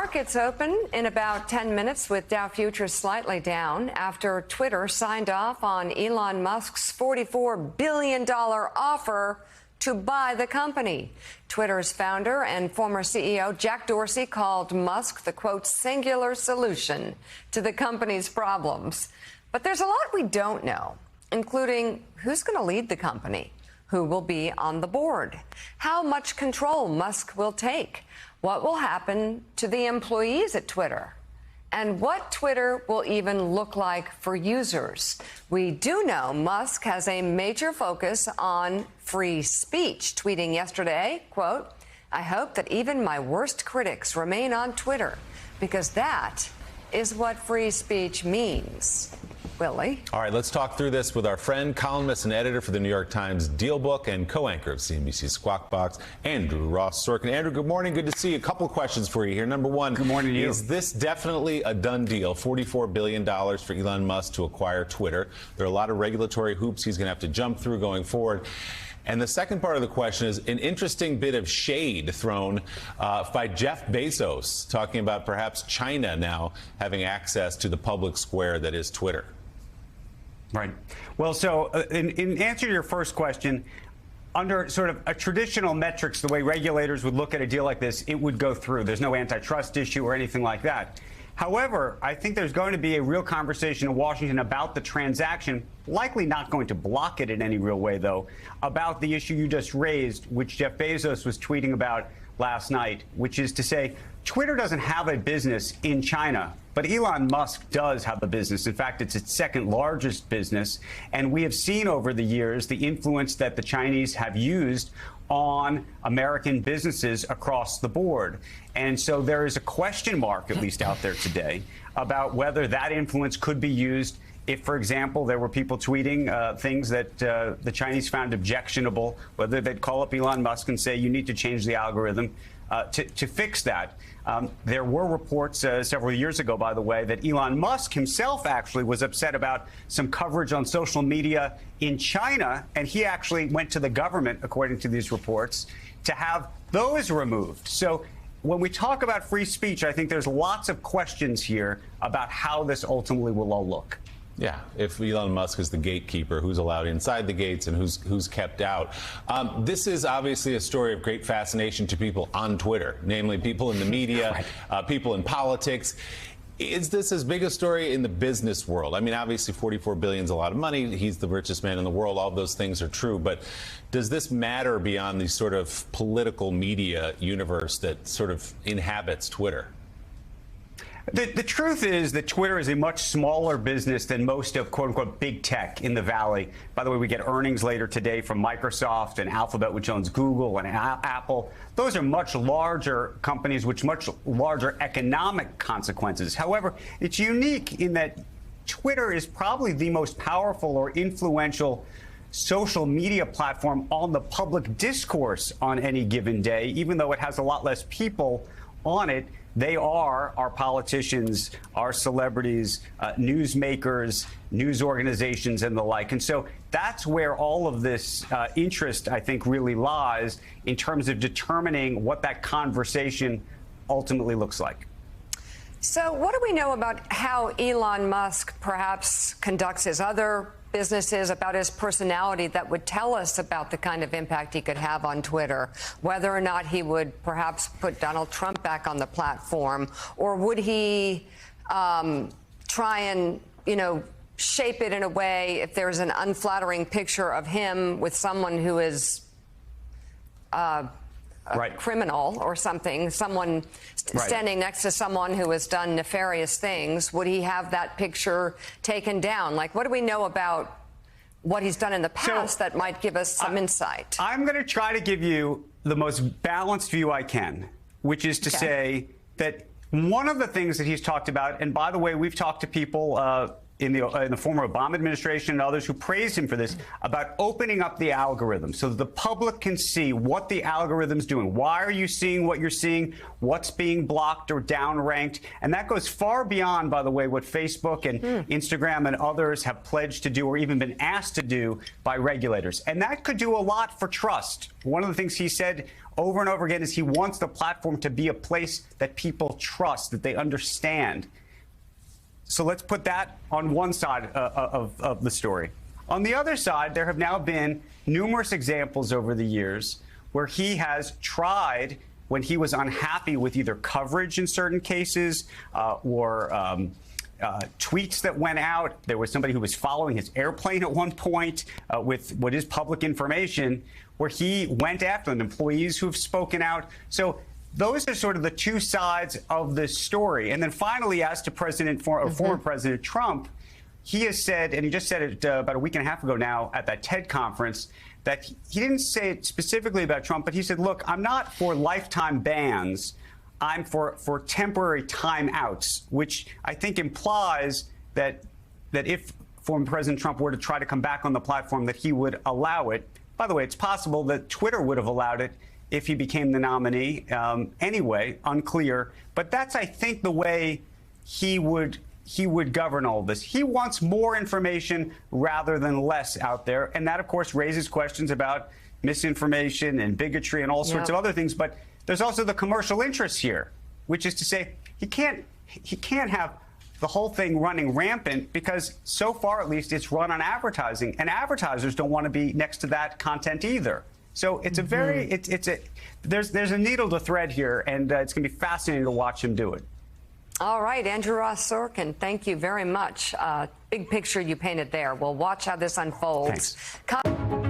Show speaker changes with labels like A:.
A: Markets open in about 10 minutes with Dow futures slightly down after Twitter signed off on Elon Musk's $44 billion offer to buy the company. Twitter's founder and former CEO Jack Dorsey called Musk the, quote, singular solution to the company's problems. But there's a lot we don't know, including who's going to lead the company, who will be on the board, how much control Musk will take, what will happen to the employees at Twitter, and what Twitter will even look like for users. We do know Musk has a major focus on free speech, tweeting yesterday, quote, I hope that even my worst critics remain on Twitter, because that is what free speech means. Willie?
B: All right, let's talk through this with our friend, columnist and editor for the New York Times Deal Book and co-anchor of CNBC Squawk Box, Andrew Ross Sorkin. Andrew, good morning. Good to see you. A couple of questions for you here. Number one,
C: good morning to you.
B: Is this definitely a done deal? $44 billion for Elon Musk to acquire Twitter. There are a lot of regulatory hoops he's going to have to jump through going forward. And the second part of the question is an interesting bit of shade thrown by Jeff Bezos, talking about perhaps China now having access to the public square that is Twitter.
C: Right. Well, so in answer to your first question, under sort of a traditional metrics, the way regulators would look at a deal like this, it would go through. There's no antitrust issue or anything like that. However, I think there's going to be a real conversation in Washington about the transaction, likely not going to block it in any real way, though, about the issue you just raised, which Jeff Bezos was tweeting about last night, which is to say Twitter doesn't have a business in China, but Elon Musk does have a business. In fact, it's its second largest business. And we have seen over the years the influence that the Chinese have used on American businesses across the board. And so there is a question mark, at least out there today, about whether that influence could be used if, for example, there were people tweeting things that the Chinese found objectionable, whether they'd call up Elon Musk and say, you need to change the algorithm to fix that. There were reports several years ago, by the way, that Elon Musk himself actually was upset about some coverage on social media in China, and he actually went to the government, according to these reports, to have those removed. So when we talk about free speech, I think there's lots of questions here about how this ultimately will all look.
B: Yeah, if Elon Musk is the gatekeeper, who's allowed inside the gates and who's kept out. This is obviously a story of great fascination to people on Twitter, namely people in the media, people in politics. Is this as big a story in the business world? I mean, obviously, $44 billion is a lot of money. He's the richest man in the world. All of those things are true. But does this matter beyond the sort of political media universe that sort of inhabits Twitter?
C: The truth is that Twitter is a much smaller business than most of, quote unquote, big tech in the Valley. By the way, we get earnings later today from Microsoft and Alphabet, which owns Google and Apple. Those are much larger companies with much larger economic consequences. However, it's unique in that Twitter is probably the most powerful or influential social media platform on the public discourse on any given day, even though it has a lot less people on it. They are our politicians, our celebrities, newsmakers, news organizations, and the like. And so that's where all of this interest, I think, really lies in terms of determining what that conversation ultimately looks like.
A: So what do we know about how Elon Musk perhaps conducts his other businesses, about his personality, that would tell us about the kind of impact he could have on Twitter, whether or not he would perhaps put Donald Trump back on the platform, or would he try and, shape it in a way if there's an unflattering picture of him with someone who is a criminal or something, someone standing next to someone who has done nefarious things, would he have that picture taken down? Like, what do we know about what he's done in the past that might give us some insight?
C: I'm going to try to give you the most balanced view I can, which is to say that one of the things that he's talked about, and by the way, we've talked to people in the former Obama administration and others who praised him for this, about opening up the algorithm so that the public can see what the algorithm's doing. Why are you seeing what you're seeing? What's being blocked or downranked? And that goes far beyond, by the way, what Facebook and Instagram and others have pledged to do or even been asked to do by regulators. And that could do a lot for trust. One of the things he said over and over again is he wants the platform to be a place that people trust, that they understand. So let's put that on one side of the story. On the other side, there have now been numerous examples over the years where he has tried, when he was unhappy with either coverage in certain cases or tweets that went out. There was somebody who was following his airplane at one point with what is public information, where he went after them, employees who have spoken out. So those are sort of the two sides of this story. And then finally, as to former President Trump, he has said, and he just said it about a week and a half ago now at that TED conference, that he didn't say it specifically about Trump, but he said, look, I'm not for lifetime bans. I'm for temporary timeouts, which I think implies that if former President Trump were to try to come back on the platform, that he would allow it. By the way, it's possible that Twitter would have allowed it if he became the nominee anyway, unclear. But that's, I think, the way he would govern all of this. He wants more information rather than less out there. And that, of course, raises questions about misinformation and bigotry and all sorts of other things. But there's also the commercial interest here, which is to say he can't have the whole thing running rampant because so far, at least, it's run on advertising. And advertisers don't want to be next to that content either. So it's a very there's a needle to thread here, and it's going to be fascinating to watch him do it.
A: All right, Andrew Ross Sorkin, thank you very much. Big picture you painted there. We'll watch how this unfolds.
C: Thanks.